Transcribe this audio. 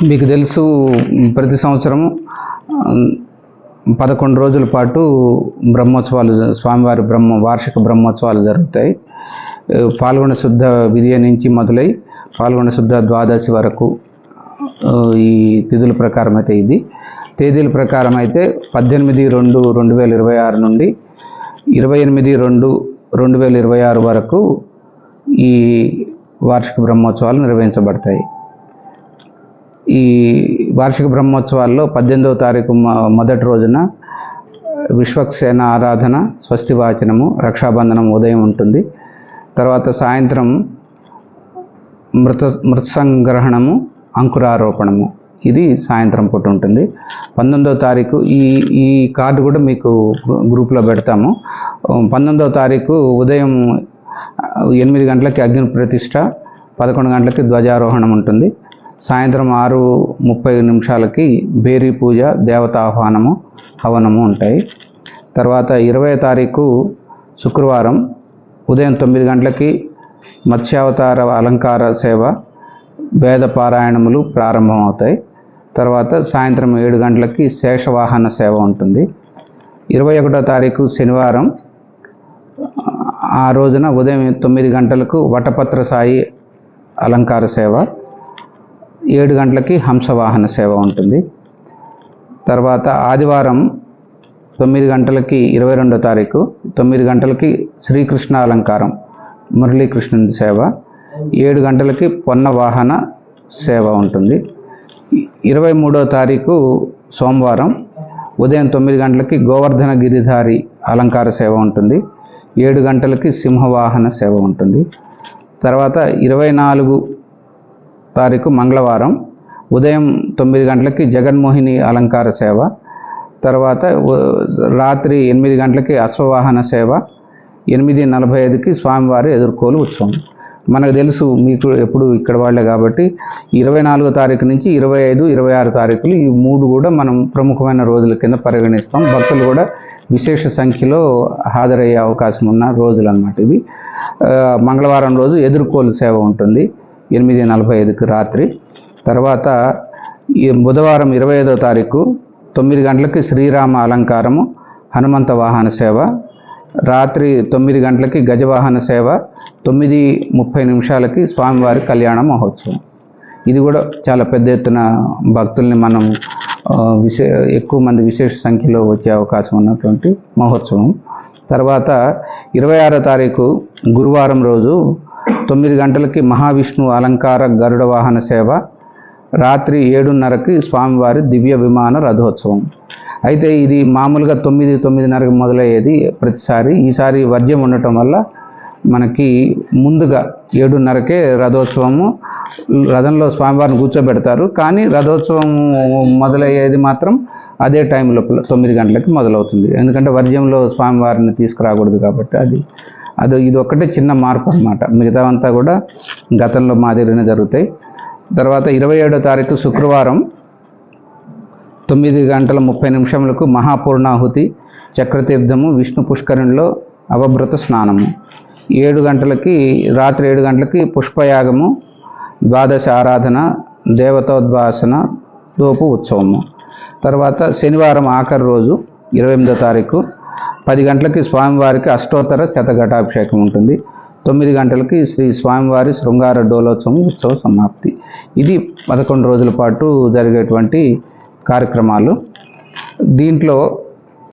మీకు తెలుసు, ప్రతి సంవత్సరము 11 రోజుల పాటు బ్రహ్మోత్సవాలు, స్వామివారి వార్షిక బ్రహ్మోత్సవాలు జరుగుతాయి. పాల్గొన శుద్ధ విదియ నుంచి మొదలై పాల్గొన శుద్ధ ద్వాదశి వరకు ఈ తిథుల ప్రకారం అయితే ఇది. తేదీల ప్రకారం అయితే 18/2/2026 నుండి 28/2/2026 వరకు ఈ వార్షిక బ్రహ్మోత్సవాలు నిర్వహించబడతాయి. ఈ వార్షిక బ్రహ్మోత్సవాల్లో 18వ తారీఖు మొదటి రోజున విశ్వక్సేన ఆరాధన, స్వస్తి వాచనము, రక్షాబంధనం ఉదయం ఉంటుంది. తర్వాత సాయంత్రం మృత్సంగ్రహణము, అంకురారోపణము, ఇది సాయంత్రం పూట ఉంటుంది. 19వ తారీఖు ఈ కార్డు కూడా మీకు గ్రూప్లో పెడతాము. 19వ తారీఖు ఉదయం 8 గంటలకి అగ్ని ప్రతిష్ట, 11 గంటలకి ధ్వజారోహణం ఉంటుంది. సాయంత్రం 6:30 బేరీ పూజ, దేవతాహ్వానము, హవనము ఉంటాయి. తర్వాత 20వ తారీఖు శుక్రవారం ఉదయం 9 గంటలకి మత్స్యావతార అలంకార సేవ, వేద పారాయణములు ప్రారంభం అవుతాయి. తర్వాత సాయంత్రం 7 గంటలకి శేషవాహన సేవ ఉంటుంది. 21వ తారీఖు శనివారం, ఆ రోజున ఉదయం 9 గంటలకు వటపత్ర సాయి అలంకార సేవ, 7 గంటలకి హంసవాహన సేవ ఉంటుంది. తర్వాత ఆదివారం 9 గంటలకి 22వ తారీఖు 9 గంటలకి శ్రీకృష్ణ అలంకారం, మురళీకృష్ణుని సేవ, 7 గంటలకి పొన్న వాహన సేవ ఉంటుంది. 23వ తారీఖు సోమవారం ఉదయం 9 గంటలకి గోవర్ధన గిరిధారి అలంకార సేవ ఉంటుంది. 7 గంటలకి సింహవాహన సేవ ఉంటుంది. తర్వాత 24వ తారీఖు మంగళవారం ఉదయం 9 గంటలకి జగన్మోహిని అలంకార సేవ, తర్వాత రాత్రి 8 గంటలకి అశ్వవాహన సేవ, 8:45కి స్వామివారి ఎదుర్కోలు ఉత్సవం. మనకు తెలుసు, మీకు ఎప్పుడు ఇక్కడ వాళ్ళే కాబట్టి 24వ తారీఖు నుంచి 25, 26 తారీఖులు, ఈ 3 కూడా మనం ప్రముఖమైన రోజుల కింద పరిగణిస్తాం. భక్తులు కూడా విశేష సంఖ్యలో హాజరయ్యే అవకాశం ఉన్న రోజులు అన్నమాట ఇవి. మంగళవారం రోజు ఎదుర్కోలు సేవ ఉంటుంది 8:45కి రాత్రి. తర్వాత ఈ బుధవారం 25వ తారీఖు 9 గంటలకి శ్రీరామ అలంకారము, హనుమంత వాహన సేవ, రాత్రి 9 గంటలకి గజవాహన సేవ, 9:30 స్వామివారి కళ్యాణ మహోత్సవం. ఇది కూడా చాలా పెద్ద ఎత్తున భక్తుల్ని మనం ఎక్కువ మంది విశేష సంఖ్యలో వచ్చే అవకాశం ఉన్నటువంటి మహోత్సవం. తర్వాత 26వ తారీఖు గురువారం రోజు 9 గంటలకి మహావిష్ణు అలంకార గరుడ వాహన సేవ, రాత్రి 7:30కి స్వామివారి దివ్య విమాన రథోత్సవం. అయితే ఇది మామూలుగా 9:30కి మొదలయ్యేది ప్రతిసారి. ఈసారి వర్జ్యం ఉండటం వల్ల మనకి ముందుగా 7:30కే రథోత్సవము, రథంలో స్వామివారిని కూర్చోబెడతారు. కానీ రథోత్సవం మొదలయ్యేది మాత్రం అదే టైం లోపల 9 గంటలకి మొదలవుతుంది. ఎందుకంటే వర్జ్యంలో స్వామివారిని తీసుకురాకూడదు కాబట్టి ఇది ఒక్కటే చిన్న మార్పు అన్నమాట. మిగతావంతా కూడా గతంలో మాదిరిగానే జరుగుతాయి. తర్వాత 27వ తారీఖు శుక్రవారం 9:30 మహాపూర్ణాహుతి, చక్రతీర్థము, విష్ణు పుష్కరిణిలో అవభృత స్నానము, 7 గంటలకి రాత్రి 7 గంటలకి పుష్పయాగము, ద్వాదశ ఆరాధన, దేవతోద్వాసన, దోపు ఉత్సవము. తర్వాత శనివారం ఆఖరి రోజు 28వ తారీఖు 10 గంటలకి స్వామివారికి అష్టోత్తర శతఘటాభిషేకం ఉంటుంది. 9 గంటలకి శ్రీ స్వామివారి శృంగార డోలోత్సవం ఉత్సవ సమాప్తి. ఇది 11 రోజుల పాటు జరిగేటువంటి కార్యక్రమాలు. దీంట్లో